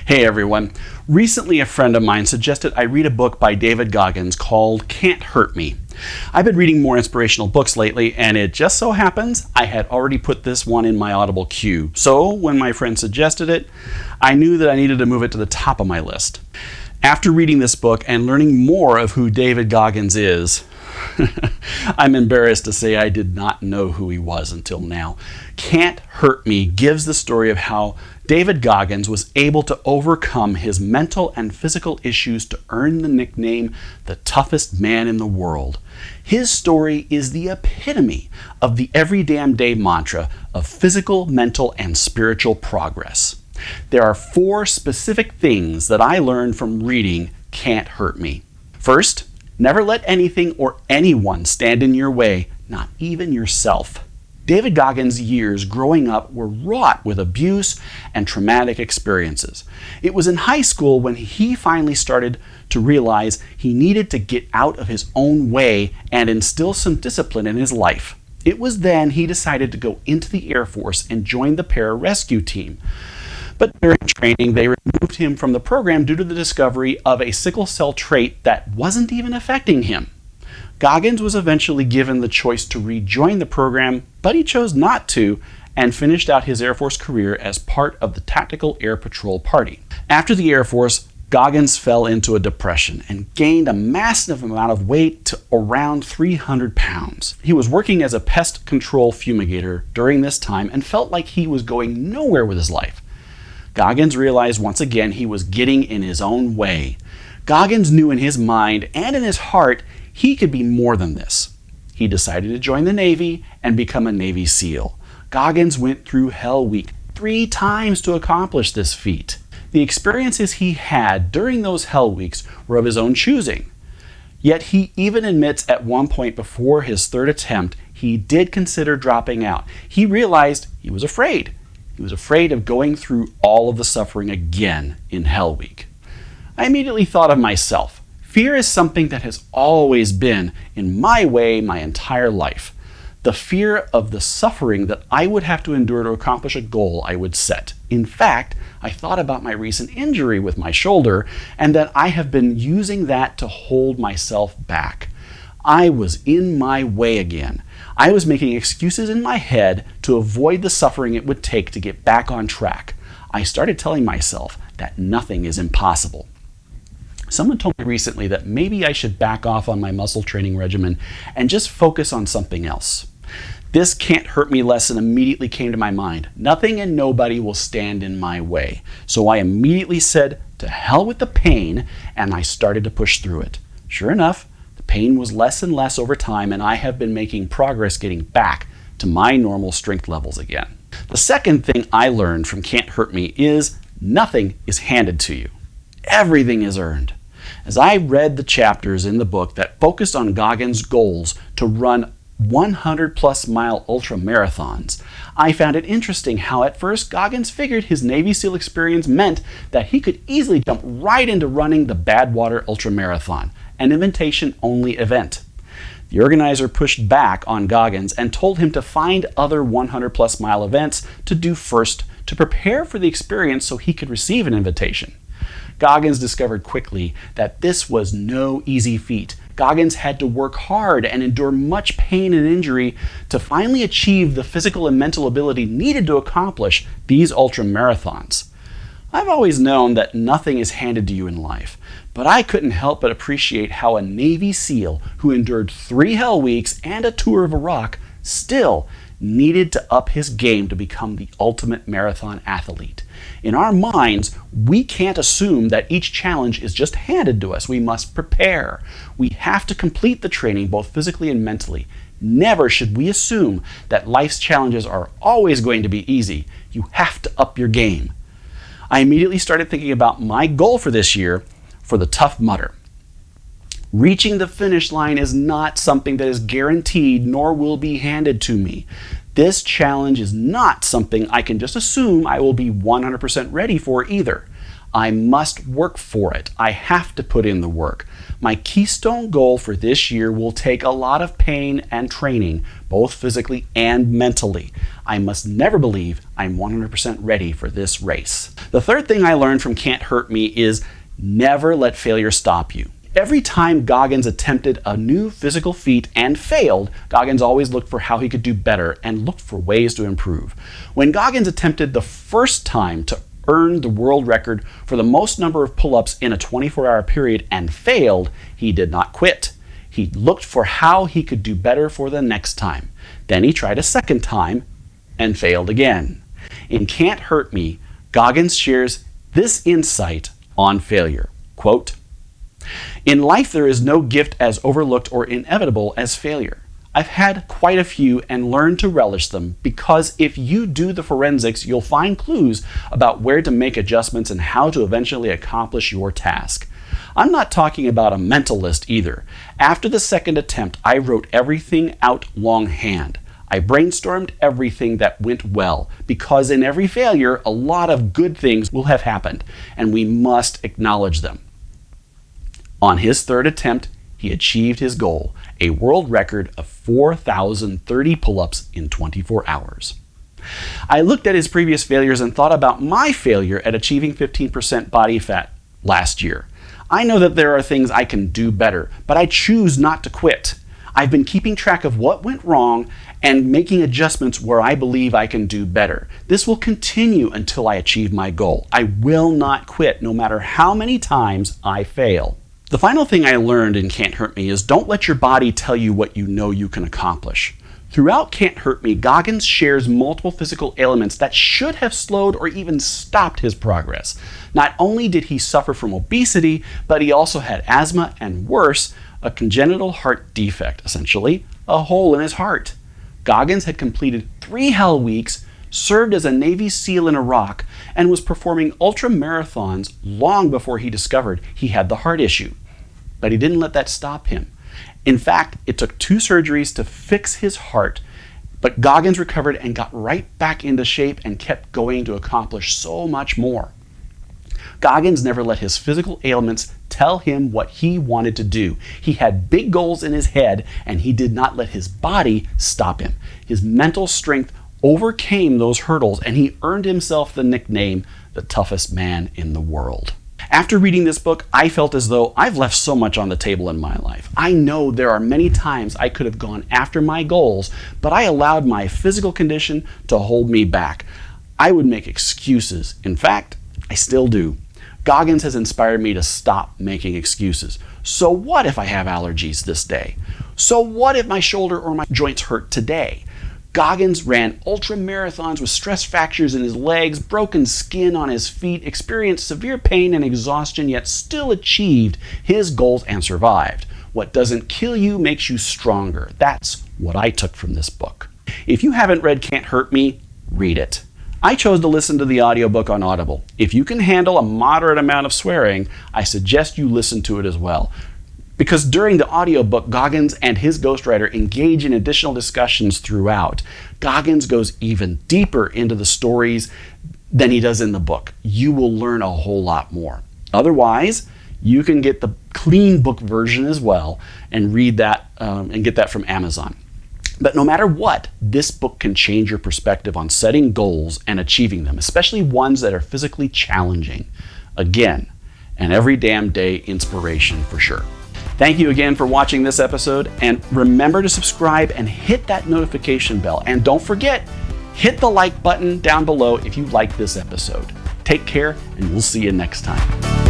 Hey everyone. Recently a friend of mine suggested I read a book by David Goggins called Can't Hurt Me. I've been reading more inspirational books lately, and it just so happens I had already put this one in my Audible queue. So when my friend suggested it, I knew that I needed to move it to the top of my list. After reading this book and learning more of who David Goggins is, I'm embarrassed to say I did not know who he was until now. Can't Hurt Me gives the story of how David Goggins was able to overcome his mental and physical issues to earn the nickname the toughest man in the world. His story is the epitome of the every damn day mantra of physical, mental, and spiritual progress. There are 4 specific things that I learned from reading Can't Hurt Me. First, never let anything or anyone stand in your way, not even yourself. David Goggins' years growing up were wrought with abuse and traumatic experiences. It was in high school when he finally started to realize he needed to get out of his own way and instill some discipline in his life. It was then he decided to go into the Air Force and join the pararescue team. But during training, they removed him from the program due to the discovery of a sickle cell trait that wasn't even affecting him. Goggins was eventually given the choice to rejoin the program, but he chose not to and finished out his Air Force career as part of the Tactical Air Patrol Party. After the Air Force, Goggins fell into a depression and gained a massive amount of weight to around 300 pounds. He was working as a pest control fumigator during this time and felt like he was going nowhere with his life. Goggins realized once again he was getting in his own way. Goggins knew in his mind and in his heart he could be more than this. He decided to join the Navy and become a Navy SEAL. Goggins went through Hell Week 3 times to accomplish this feat. The experiences he had during those Hell Weeks were of his own choosing. Yet he even admits at one point before his 3rd attempt, he did consider dropping out. He realized he was afraid. He was afraid of going through all of the suffering again in Hell Week. I immediately thought of myself. Fear is something that has always been in my way my entire life. The fear of the suffering that I would have to endure to accomplish a goal I would set. In fact, I thought about my recent injury with my shoulder and that I have been using that to hold myself back. I was in my way again. I was making excuses in my head to avoid the suffering it would take to get back on track. I started telling myself that nothing is impossible. Someone told me recently that maybe I should back off on my muscle training regimen and just focus on something else. This Can't Hurt Me lesson immediately came to my mind. Nothing and nobody will stand in my way. So I immediately said, to hell with the pain, and I started to push through it. Sure enough, the pain was less and less over time, and I have been making progress getting back to my normal strength levels again. The second thing I learned from Can't Hurt Me is nothing is handed to you. Everything is earned. As I read the chapters in the book that focused on Goggins' goals to run 100-plus mile ultra marathons, I found it interesting how at first Goggins figured his Navy SEAL experience meant that he could easily jump right into running the Badwater Ultra Marathon, an invitation-only event. The organizer pushed back on Goggins and told him to find other 100-plus mile events to do first to prepare for the experience so he could receive an invitation. Goggins discovered quickly that this was no easy feat. Goggins had to work hard and endure much pain and injury to finally achieve the physical and mental ability needed to accomplish these ultra marathons. I've always known that nothing is handed to you in life, but I couldn't help but appreciate how a Navy SEAL who endured 3 Hell Weeks and a tour of Iraq still needed to up his game to become the ultimate marathon athlete. In our minds, we can't assume that each challenge is just handed to us. We must prepare. We have to complete the training both physically and mentally. Never should we assume that life's challenges are always going to be easy. You have to up your game. I immediately started thinking about my goal for this year for the Tough Mudder. Reaching the finish line is not something that is guaranteed nor will be handed to me. This challenge is not something I can just assume I will be 100% ready for either. I must work for it. I have to put in the work. My keystone goal for this year will take a lot of pain and training, both physically and mentally. I must never believe I'm 100% ready for this race. The third thing I learned from Can't Hurt Me is never let failure stop you. Every time Goggins attempted a new physical feat and failed, Goggins always looked for how he could do better and looked for ways to improve. When Goggins attempted the first time to earn the world record for the most number of pull-ups in a 24-hour period and failed, he did not quit. He looked for how he could do better for the next time. Then he tried a second time and failed again. In Can't Hurt Me, Goggins shares this insight on failure. Quote, "In life, there is no gift as overlooked or inevitable as failure. I've had quite a few and learned to relish them because if you do the forensics, you'll find clues about where to make adjustments and how to eventually accomplish your task. I'm not talking about a mental list either. After the second attempt, I wrote everything out longhand. I brainstormed everything that went well because in every failure, a lot of good things will have happened and we must acknowledge them." On his third attempt, he achieved his goal, a world record of 4,030 pull-ups in 24 hours. I looked at his previous failures and thought about my failure at achieving 15% body fat last year. I know that there are things I can do better, but I choose not to quit. I've been keeping track of what went wrong and making adjustments where I believe I can do better. This will continue until I achieve my goal. I will not quit no matter how many times I fail. The final thing I learned in Can't Hurt Me is don't let your body tell you what you know you can accomplish. Throughout Can't Hurt Me, Goggins shares multiple physical ailments that should have slowed or even stopped his progress. Not only did he suffer from obesity, but he also had asthma and worse, a congenital heart defect, essentially a hole in his heart. Goggins had completed 3 Hell Weeks, served as a Navy SEAL in Iraq, and was performing ultra marathons long before he discovered he had the heart issue. But he didn't let that stop him. In fact, it took 2 surgeries to fix his heart, but Goggins recovered and got right back into shape and kept going to accomplish so much more. Goggins never let his physical ailments tell him what he wanted to do. He had big goals in his head, and he did not let his body stop him. His mental strength overcame those hurdles, and he earned himself the nickname, the toughest man in the world. After reading this book, I felt as though I've left so much on the table in my life. I know there are many times I could have gone after my goals, but I allowed my physical condition to hold me back. I would make excuses. In fact, I still do. Goggins has inspired me to stop making excuses. So what if I have allergies this day? So what if my shoulder or my joints hurt today? Goggins ran ultra marathons with stress fractures in his legs, broken skin on his feet, experienced severe pain and exhaustion, yet still achieved his goals and survived. What doesn't kill you makes you stronger. That's what I took from this book. If you haven't read Can't Hurt Me, read it. I chose to listen to the audiobook on Audible. If you can handle a moderate amount of swearing, I suggest you listen to it as well. Because during the audiobook, Goggins and his ghostwriter engage in additional discussions throughout. Goggins goes even deeper into the stories than he does in the book. You will learn a whole lot more. Otherwise, you can get the clean book version as well and read that and get that from Amazon. But no matter what, this book can change your perspective on setting goals and achieving them, especially ones that are physically challenging. Again, an every damn day inspiration for sure. Thank you again for watching this episode, and remember to subscribe and hit that notification bell. And don't forget, hit the like button down below if you like this episode. Take care, and we'll see you next time.